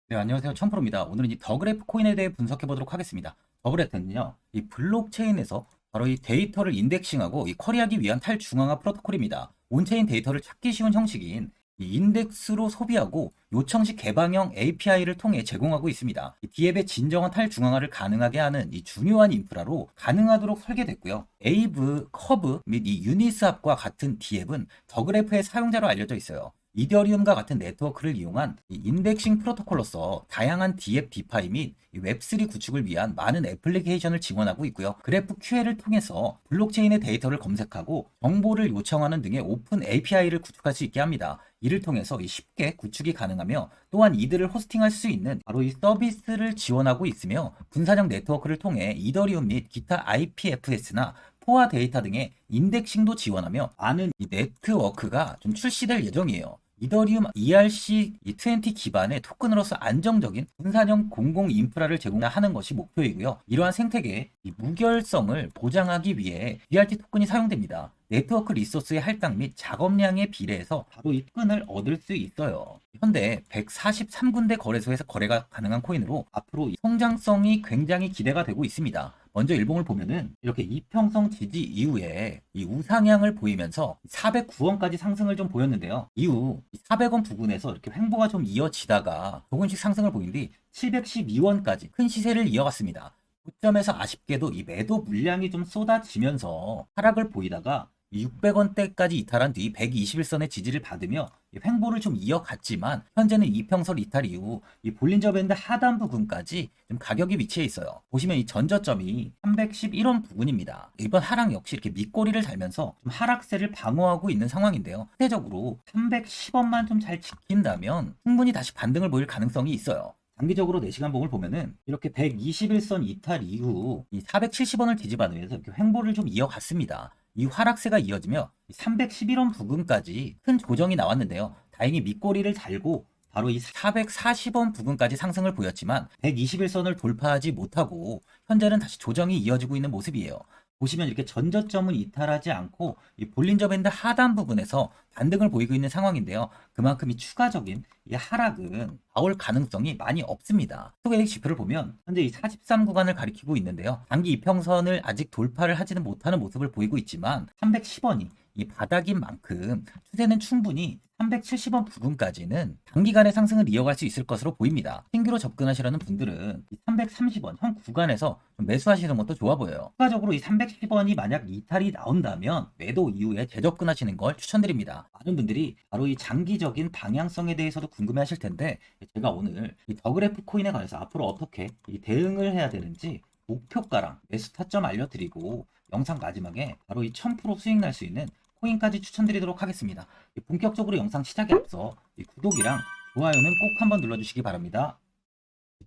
네, 안녕하세요. 천프로입니다. 오늘은 이 더그래프 코인에 대해 분석해 보도록 하겠습니다. 더그래프는요, 이 블록체인에서 바로 이 데이터를 인덱싱하고 이 쿼리하기 위한 탈중앙화 프로토콜입니다. 온체인 데이터를 찾기 쉬운 형식인 이 인덱스로 소비하고 요청식 개방형 API를 통해 제공하고 있습니다. 이 D앱의 진정한 탈중앙화를 가능하게 하는 이 중요한 인프라로 가능하도록 설계됐고요. 에이브, 커브 및 이 유니스합과 같은 D앱은 더그래프의 사용자로 알려져 있어요. 이더리움과 같은 네트워크를 이용한 이 인덱싱 프로토콜로서 다양한 DF, 디파이 및 웹3 구축을 위한 많은 애플리케이션을 지원하고 있고요. 그래프 QL을 통해서 블록체인의 데이터를 검색하고 정보를 요청하는 등의 오픈 API를 구축할 수 있게 합니다. 이를 통해서 쉽게 구축이 가능하며 또한 이들을 호스팅할 수 있는 바로 이 서비스를 지원하고 있으며 분산형 네트워크를 통해 이더리움 및 기타 IPFS나 포화 데이터 등의 인덱싱도 지원하며 많은 이 네트워크가 좀 출시될 예정이에요. 이더리움 ERC20 기반의 토큰으로서 안정적인 분산형 공공 인프라를 제공하는 것이 목표이고요. 이러한 생태계의 이 무결성을 보장하기 위해 BRT 토큰이 사용됩니다. 네트워크 리소스의 할당 및 작업량에 비례해서 바로 이 토큰을 얻을 수 있어요. 현재 143군데 거래소에서 거래가 가능한 코인으로 앞으로 이 성장성이 굉장히 기대가 되고 있습니다. 먼저 일봉을 보면은 이렇게 이평선 지지 이후에 이 우상향을 보이면서 409원까지 상승을 좀 보였는데요. 이후 400원 부근에서 이렇게 횡보가 좀 이어지다가 조금씩 상승을 보인 뒤 712원까지 큰 시세를 이어갔습니다. 고점에서 아쉽게도 이 매도 물량이 좀 쏟아지면서 하락을 보이다가 600원대까지 이탈한 뒤 121선의 지지를 받으며 횡보를 좀 이어갔지만 현재는 이평선 이탈 이후 이 볼린저 밴드 하단 부근까지 좀 가격이 위치해 있어요. 보시면 이 전저점이 311원 부근입니다. 이번 하락 역시 이렇게 밑꼬리를 달면서 좀 하락세를 방어하고 있는 상황인데요. 상대적으로 310원만 좀 잘 지킨다면 충분히 다시 반등을 보일 가능성이 있어요. 장기적으로 4시간 봉을 보면은 이렇게 121선 이탈 이후 이 470원을 뒤집어내면서 이렇게 횡보를 좀 이어갔습니다. 이 하락세가 이어지며 311원 부근까지 큰 조정이 나왔는데요. 다행히 밑꼬리를 달고 바로 이 440원 부근까지 상승을 보였지만 121선을 돌파하지 못하고 현재는 다시 조정이 이어지고 있는 모습이에요. 보시면 이렇게 전저점을 이탈하지 않고 이 볼린저 밴드 하단 부분에서 반등을 보이고 있는 상황인데요. 그만큼 이 추가적인 이 하락은 나올 가능성이 많이 없습니다. 소개액 지표를 보면 현재 이 43 구간을 가리키고 있는데요. 단기 이평선을 아직 돌파를 하지는 못하는 모습을 보이고 있지만 310원이 이 바닥인 만큼 추세는 충분히 370원 부근까지는 단기간의 상승을 이어갈 수 있을 것으로 보입니다. 신규로 접근하시려는 분들은 이 330원 현 구간에서 좀 매수하시는 것도 좋아 보여요. 추가적으로 이 310원이 만약 이탈이 나온다면 매도 이후에 재접근하시는 걸 추천드립니다. 많은 분들이 바로 이 장기적인 방향성에 대해서도 궁금해 하실 텐데 제가 오늘 이 더그래프 코인에 관해서 앞으로 어떻게 이 대응을 해야 되는지 목표가랑 매수 타점 알려드리고 영상 마지막에 바로 이 1000% 수익 날 수 있는 코인까지 추천드리도록 하겠습니다. 본격적으로 영상 시작에 앞서 구독이랑 좋아요는 꼭 한번 눌러주시기 바랍니다.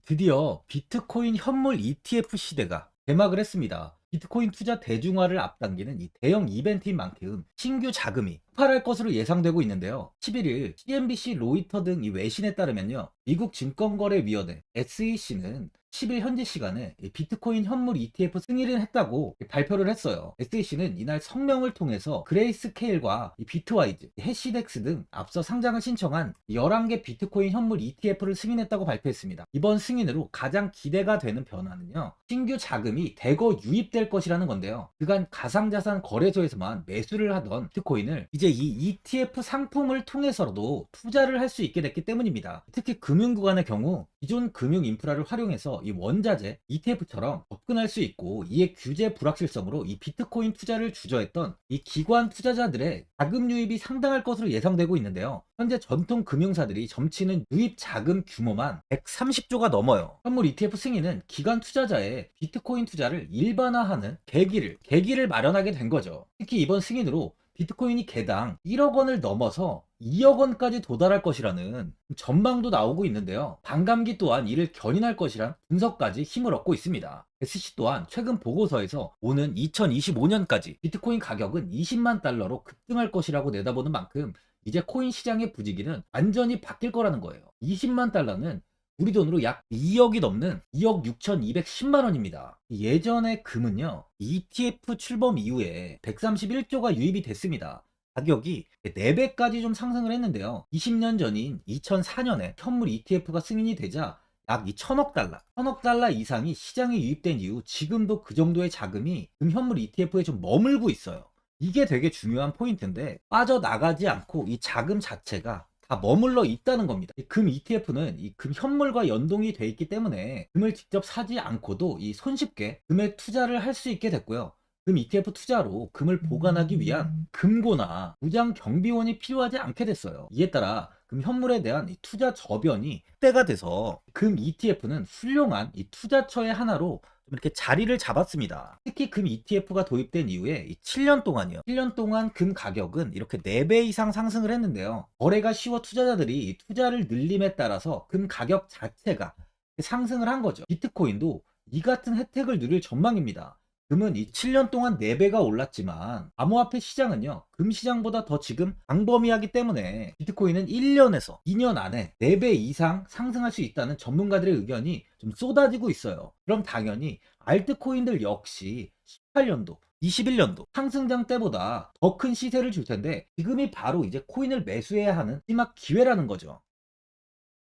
드디어 비트코인 현물 ETF 시대가 개막을 했습니다. 비트코인 투자 대중화를 앞당기는 이 대형 이벤트인 만큼 신규 자금이 폭발할 것으로 예상되고 있는데요. 11일 CNBC, 로이터 등 이 외신에 따르면요. 미국 증권거래위원회 SEC는 10일 현지 시간에 비트코인 현물 ETF 승인을 했다고 발표를 했어요. SEC는 이날 성명을 통해서 그레이스케일과 비트와이즈, 해시덱스 등 앞서 상장을 신청한 11개 비트코인 현물 ETF를 승인했다고 발표했습니다. 이번 승인으로 가장 기대가 되는 변화는요. 신규 자금이 대거 유입될 것이라는 건데요. 그간 가상자산 거래소에서만 매수를 하던 비트코인을 이제 이 ETF 상품을 통해서도 투자를 할 수 있게 됐기 때문입니다. 특히 금융구간의 경우 기존 금융 인프라를 활용해서 이 원자재 ETF처럼 접근할 수 있고 이에 규제 불확실성으로 이 비트코인 투자를 주저했던 이 기관 투자자들의 자금 유입이 상당할 것으로 예상되고 있는데요. 현재 전통 금융사들이 점치는 유입 자금 규모만 130조가 넘어요. 현물 ETF 승인은 기관 투자자의 비트코인 투자를 일반화하는 계기를 마련하게 된 거죠. 특히 이번 승인으로 비트코인이 개당 1억 원을 넘어서 2억 원까지 도달할 것이라는 전망도 나오고 있는데요. 반감기 또한 이를 견인할 것이란 분석까지 힘을 얻고 있습니다. SC 또한 최근 보고서에서 오는 2025년까지 비트코인 가격은 20만 달러로 급등할 것이라고 내다보는 만큼 이제 코인 시장의 부지기는 완전히 바뀔 거라는 거예요. 20만 달러는 우리 돈으로 약 2억이 넘는 2억 6,210만 원입니다. 예전의 금은요, ETF 출범 이후에 131조가 유입이 됐습니다. 가격이 4배까지 좀 상승을 했는데요. 20년 전인 2004년에 현물 ETF가 승인이 되자 약 1,000억 달러, 1,000억 달러 이상이 시장에 유입된 이후 지금도 그 정도의 자금이 금현물 ETF에 좀 머물고 있어요. 이게 되게 중요한 포인트인데 빠져나가지 않고 이 자금 자체가 다 머물러 있다는 겁니다. 이 금 ETF는 이 금 현물과 연동이 돼 있기 때문에 금을 직접 사지 않고도 이 손쉽게 금에 투자를 할 수 있게 됐고요. 금 ETF 투자로 금을 보관하기 위한 금고나 무장 경비원이 필요하지 않게 됐어요. 이에 따라 금 현물에 대한 이 투자 저변이 확대가 돼서 금 ETF는 훌륭한 이 투자처의 하나로 좀 이렇게 자리를 잡았습니다. 특히 금 ETF가 도입된 이후에 이 7년 동안이요. 7년 동안 금 가격은 이렇게 4배 이상 상승을 했는데요. 거래가 쉬워 투자자들이 이 투자를 늘림에 따라서 금 가격 자체가 상승을 한 거죠. 비트코인도 이 같은 혜택을 누릴 전망입니다. 금은 이 7년 동안 4배가 올랐지만 암호화폐 시장은요, 금 시장보다 더 지금 광범위하기 때문에 비트코인은 1년에서 2년 안에 4배 이상 상승할 수 있다는 전문가들의 의견이 좀 쏟아지고 있어요. 그럼 당연히 알트코인들 역시 18년도 21년도 상승장 때보다 더 큰 시세를 줄 텐데 지금이 바로 이제 코인을 매수해야 하는 마지막 기회라는 거죠.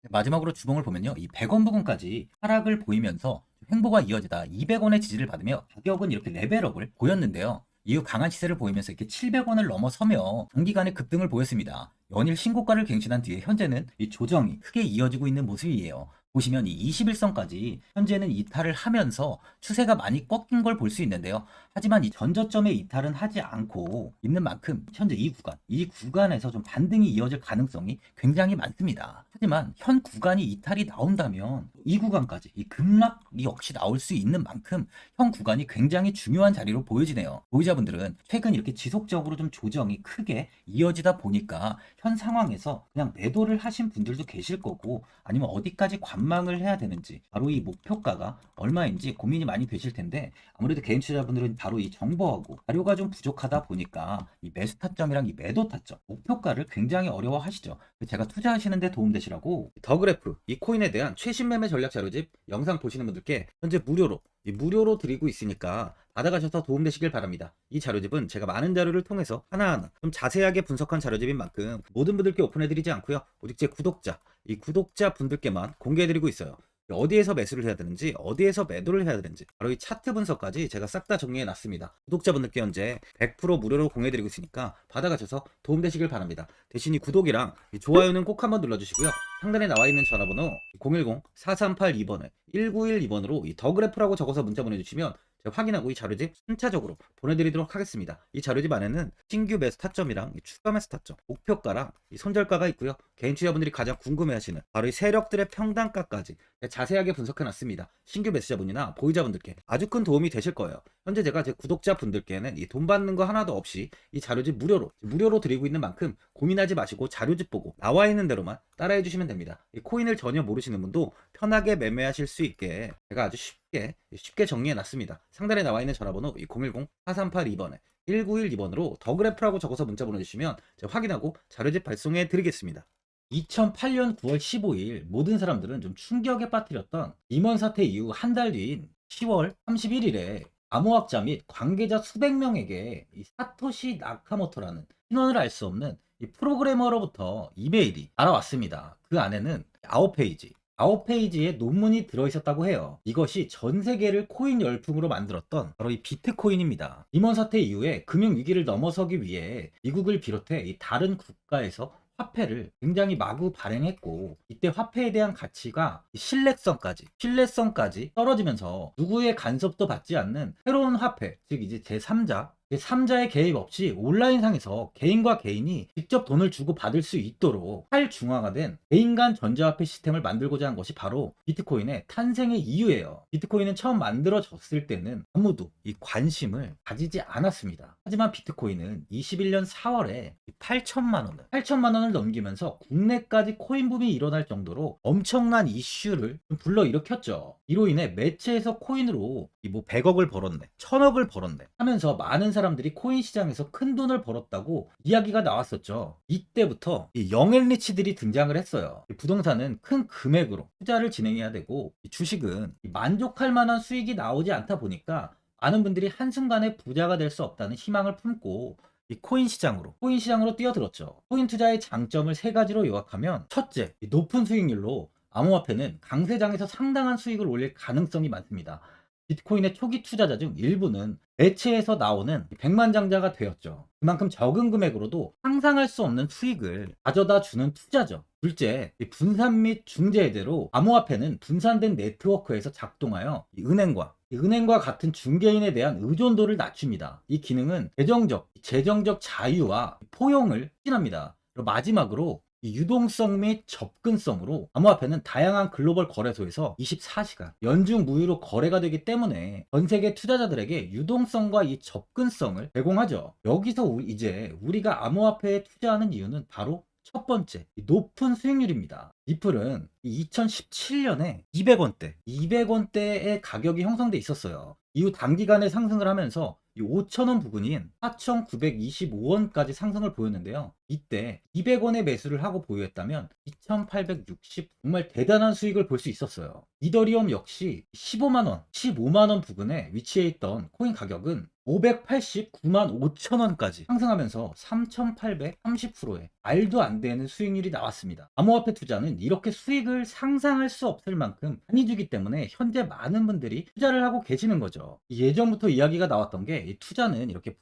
마지막으로 주봉을 보면요. 이 100원 부근까지 하락을 보이면서 횡보가 이어지다 200원의 지지를 받으며 가격은 이렇게 레벨업을 보였는데요. 이후 강한 시세를 보이면서 이렇게 700원을 넘어서며 단기간에 급등을 보였습니다. 연일 신고가를 갱신한 뒤에 현재는 이 조정이 크게 이어지고 있는 모습이에요. 보시면 이 21선까지 현재는 이탈을 하면서 추세가 많이 꺾인 걸 볼 수 있는데요. 하지만 이 전저점의 이탈은 하지 않고 있는 만큼 현재 이 구간에서 좀 반등이 이어질 가능성이 굉장히 많습니다. 하지만 현 구간이 이탈이 나온다면 이 구간까지 이 급락이 역시 나올 수 있는 만큼 현 구간이 굉장히 중요한 자리로 보여지네요. 보유자분들은 최근 이렇게 지속적으로 좀 조정이 크게 이어지다 보니까 현 상황에서 그냥 매도를 하신 분들도 계실 거고 아니면 어디까지 관망을 해야 되는지 바로 이 목표가가 얼마인지 고민이 많이 되실 텐데 아무래도 개인 투자자분들은 바로 이 정보하고 자료가 좀 부족하다 보니까 이 매수 타점이랑 이 매도 타점 목표가를 굉장히 어려워하시죠. 제가 투자하시는데 도움되시라고 더그래프 이 코인에 대한 최신 매매 전략 자료집 영상 보시는 분들께 현재 무료로 드리고 있으니까 받아가셔서 도움되시길 바랍니다. 이 자료집은 제가 많은 자료를 통해서 하나하나 좀 자세하게 분석한 자료집인 만큼 모든 분들께 오픈해드리지 않고요. 오직 제 이 구독자 분들께만 공개해드리고 있어요. 어디에서 매수를 해야 되는지 어디에서 매도를 해야 되는지 바로 이 차트 분석까지 제가 싹 다 정리해 놨습니다. 구독자분들께 현재 100% 무료로 공유해드리고 있으니까 받아가셔서 도움되시길 바랍니다. 대신 이 구독이랑 이 좋아요는 꼭 한번 눌러주시고요. 상단에 나와 있는 전화번호 010-4382번에 1912번으로 이 더그래프라고 적어서 문자 보내주시면 제가 확인하고 이 자료집 순차적으로 보내드리도록 하겠습니다. 이 자료집 안에는 신규 매수 타점이랑 이 추가 매수 타점, 목표가랑 이 손절가가 있고요. 개인 투자분들이 가장 궁금해하시는 바로 이 세력들의 평단가까지 자세하게 분석해놨습니다. 신규 매수자분이나 보유자분들께 아주 큰 도움이 되실 거예요. 현재 제가 제 구독자분들께는 이 돈 받는 거 하나도 없이 이 자료집 무료로 드리고 있는 만큼 고민하지 마시고 자료집 보고 나와 있는 대로만 따라해 주시면 됩니다. 이 코인을 전혀 모르시는 분도 편하게 매매하실 수 있게 제가 아주 쉽게 정리해 놨습니다. 상단에 나와 있는 전화번호 010-4382번에 1912번으로 더그래프라고 적어서 문자 보내주시면 제가 확인하고 자료집 발송해 드리겠습니다. 2008년 9월 15일 모든 사람들은 좀 충격에 빠뜨렸던 리먼 사태 이후 한 달 뒤인 10월 31일에 암호학자 및 관계자 수백 명에게 이 사토시 나카모토라는 신원을 알 수 없는 이 프로그래머로부터 이메일이 알아왔습니다. 그 안에는 9페이지의 논문이 들어있었다고 해요. 이것이 전 세계를 코인 열풍으로 만들었던 바로 이 비트코인입니다. 리먼 사태 이후에 금융위기를 넘어서기 위해 미국을 비롯해 이 다른 국가에서 화폐를 굉장히 마구 발행했고 이때 화폐에 대한 가치가 신뢰성까지 떨어지면서 누구의 간섭도 받지 않는 새로운 화폐, 즉 이제 제3자의 개입 없이 온라인상에서 개인과 개인이 직접 돈을 주고 받을 수 있도록 탈중앙화된 개인 간 전자화폐 시스템을 만들고자 한 것이 바로 비트코인의 탄생의 이유예요. 비트코인은 처음 만들어졌을 때는 아무도 이 관심을 가지지 않았습니다. 하지만 비트코인은 21년 4월에 8천만 원을 넘기면서 국내까지 코인 붐이 일어날 정도로 엄청난 이슈를 불러일으켰죠. 이로 인해 매체에서 코인으로 뭐 100억을 벌었네, 1000억을 벌었네 하면서 많은 사람들이 코인 시장에서 큰 돈을 벌었다고 이야기가 나왔었죠. 이때부터 이 영앤리치들이 등장을 했어요. 부동산은 큰 금액으로 투자를 진행해야 되고 주식은 만족할 만한 수익이 나오지 않다 보니까 많은 분들이 한순간에 부자가 될 수 없다는 희망을 품고 이 코인 시장으로 뛰어들었죠. 코인 투자의 장점을 세 가지로 요약하면, 첫째, 이 높은 수익률로 암호화폐는 강세장에서 상당한 수익을 올릴 가능성이 많습니다. 비트코인의 초기 투자자 중 일부는 매체에서 나오는 백만장자가 되었죠. 그만큼 적은 금액으로도 상상할 수 없는 수익을 가져다 주는 투자죠. 둘째, 이 분산 및 중재 해제로 암호화폐는 분산된 네트워크에서 작동하여 이 은행과 같은 중개인에 대한 의존도를 낮춥니다. 이 기능은 재정적 자유와 포용을 추진합니다. 그리고 마지막으로 이 유동성 및 접근성으로 암호화폐는 다양한 글로벌 거래소에서 24시간 연중 무휴로 거래가 되기 때문에 전 세계 투자자들에게 유동성과 이 접근성을 제공하죠. 여기서 이제 우리가 암호화폐에 투자하는 이유는 바로 첫 번째, 이 높은 수익률입니다. 리플은 2017년에 200원대의 가격이 형성돼 있었어요. 이후 단기간에 상승을 하면서 이 5,000원 부근인 4,925원까지 상승을 보였는데요. 이때 200원에 매수를 하고 보유했다면 2,860, 정말 대단한 수익을 볼 수 있었어요. 이더리움 역시 15만원 부근에 위치해 있던 코인 가격은 589만 5천원까지 상승하면서 3,830%의 말도 안 되는 수익률이 나왔습니다. 암호화폐 투자는 이렇게 수익을 상상할 수 없을 만큼 많이 주기 때문에 현재 많은 분들이 투자를 하고 계시는 거죠. 예전부터 이야기가 나왔던 게 이 투자는 이렇게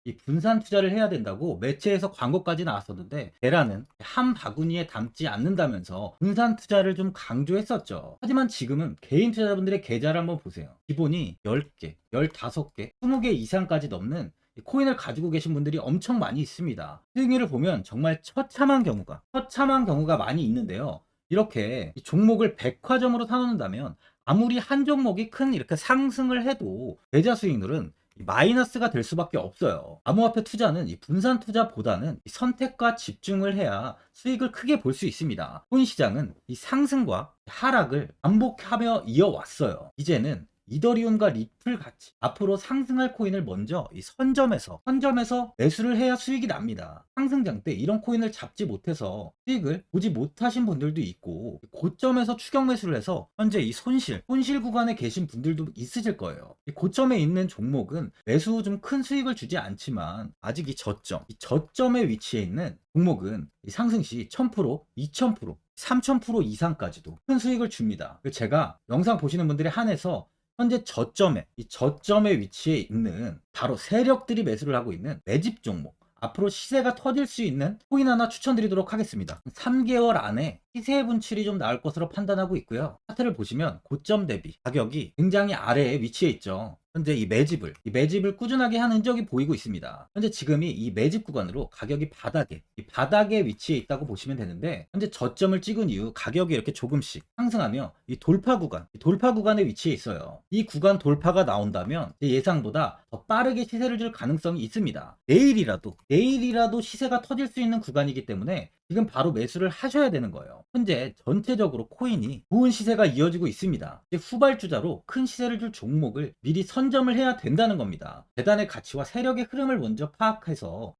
이 분산 투자를 해야 된다고 매체에서 광고까지 나왔었는데, 테라는 한 바구니에 담지 않는다면서 분산 투자를 좀 강조했었죠. 하지만 지금은 개인 투자자분들의 계좌를 한번 보세요. 기본이 10개, 15개, 20개 이상까지 넘는 코인을 가지고 계신 분들이 엄청 많이 있습니다. 수익률을 보면 정말 처참한 경우가 많이 있는데요. 이렇게 이 종목을 백화점으로 사놓는다면 아무리 한 종목이 큰 이렇게 상승을 해도 계좌 수익률은 마이너스가 될 수밖에 없어요. 암호화폐 투자는 이 분산 투자보다는 이 선택과 집중을 해야 수익을 크게 볼 수 있습니다. 코인 시장은 이 상승과 하락을 반복하며 이어왔어요. 이제는 이더리움과 리플 같이 앞으로 상승할 코인을 먼저 이 선점에서 매수를 해야 수익이 납니다. 상승장 때 이런 코인을 잡지 못해서 수익을 보지 못하신 분들도 있고, 고점에서 추격 매수를 해서 현재 이 손실 구간에 계신 분들도 있으실 거예요. 이 고점에 있는 종목은 매수 후 좀 큰 수익을 주지 않지만, 아직 이 저점에 위치해 있는 종목은 이 상승 시 1000%, 2000%, 3000% 이상까지도 큰 수익을 줍니다. 제가 영상 보시는 분들에 한해서 현재 저점에 위치해 있는 바로 세력들이 매수를 하고 있는 매집 종목, 앞으로 시세가 터질 수 있는 코인 하나 추천드리도록 하겠습니다. 3개월 안에 시세 분출이 좀 나올 것으로 판단하고 있고요. 차트를 보시면 고점 대비 가격이 굉장히 아래에 위치해 있죠. 현재 이 매집을 꾸준하게 한 흔적이 보이고 있습니다. 현재 지금이 이 매집 구간으로 가격이 바닥에 위치해 있다고 보시면 되는데, 현재 저점을 찍은 이후 가격이 이렇게 조금씩 상승하며 이 돌파 구간에 위치해 있어요. 이 구간 돌파가 나온다면 예상보다 더 빠르게 시세를 줄 가능성이 있습니다. 내일이라도 시세가 터질 수 있는 구간이기 때문에 지금 바로 매수를 하셔야 되는 거예요. 현재 전체적으로 코인이 좋은 시세가 이어지고 있습니다. 후발주자로 큰 시세를 줄 종목을 미리 선점을 해야 된다는 겁니다. 재단의 가치와 세력의 흐름을 먼저 파악해서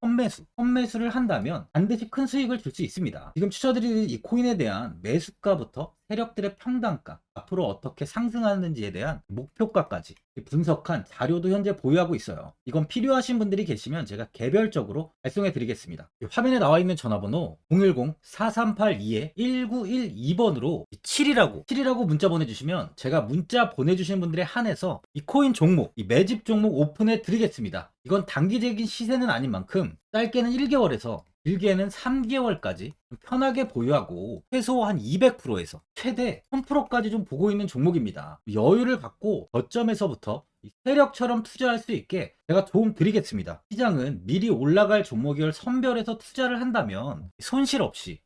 선매수를 한다면 반드시 큰 수익을 줄 수 있습니다. 지금 추천드리는 이 코인에 대한 매수가부터 세력들의 평단가, 앞으로 어떻게 상승하는지에 대한 목표가까지 분석한 자료도 현재 보유하고 있어요. 이건 필요하신 분들이 계시면 제가 개별적으로 발송해 드리겠습니다. 화면에 나와 있는 전화번호 010-4382-1912번으로 7이라고 문자 보내주시면 제가 문자 보내주시는 분들에 한해서 이 코인 종목, 이 매집 종목 오픈해 드리겠습니다. 이건 단기적인 시세는 아닌 만큼 짧게는 1개월에서 길게는 3개월까지 편하게 보유하고 최소 한 200%에서 최대 1000%까지 좀 보고 있는 종목입니다. 여유를 갖고 저점에서부터 세력처럼 투자할 수 있게 제가 도움 드리겠습니다. 시장은 미리 올라갈 종목을 선별해서 투자를 한다면 손실 없이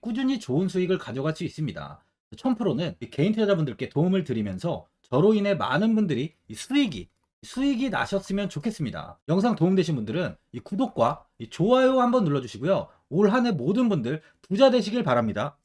꾸준히 좋은 수익을 가져갈 수 있습니다. 1000%는 개인 투자자분들께 도움을 드리면서 저로 인해 많은 분들이 수익이 나셨으면 좋겠습니다. 영상 도움되신 분들은 이 구독과 이 좋아요 한번 눌러주시고요. 올 한 해 모든 분들 부자 되시길 바랍니다.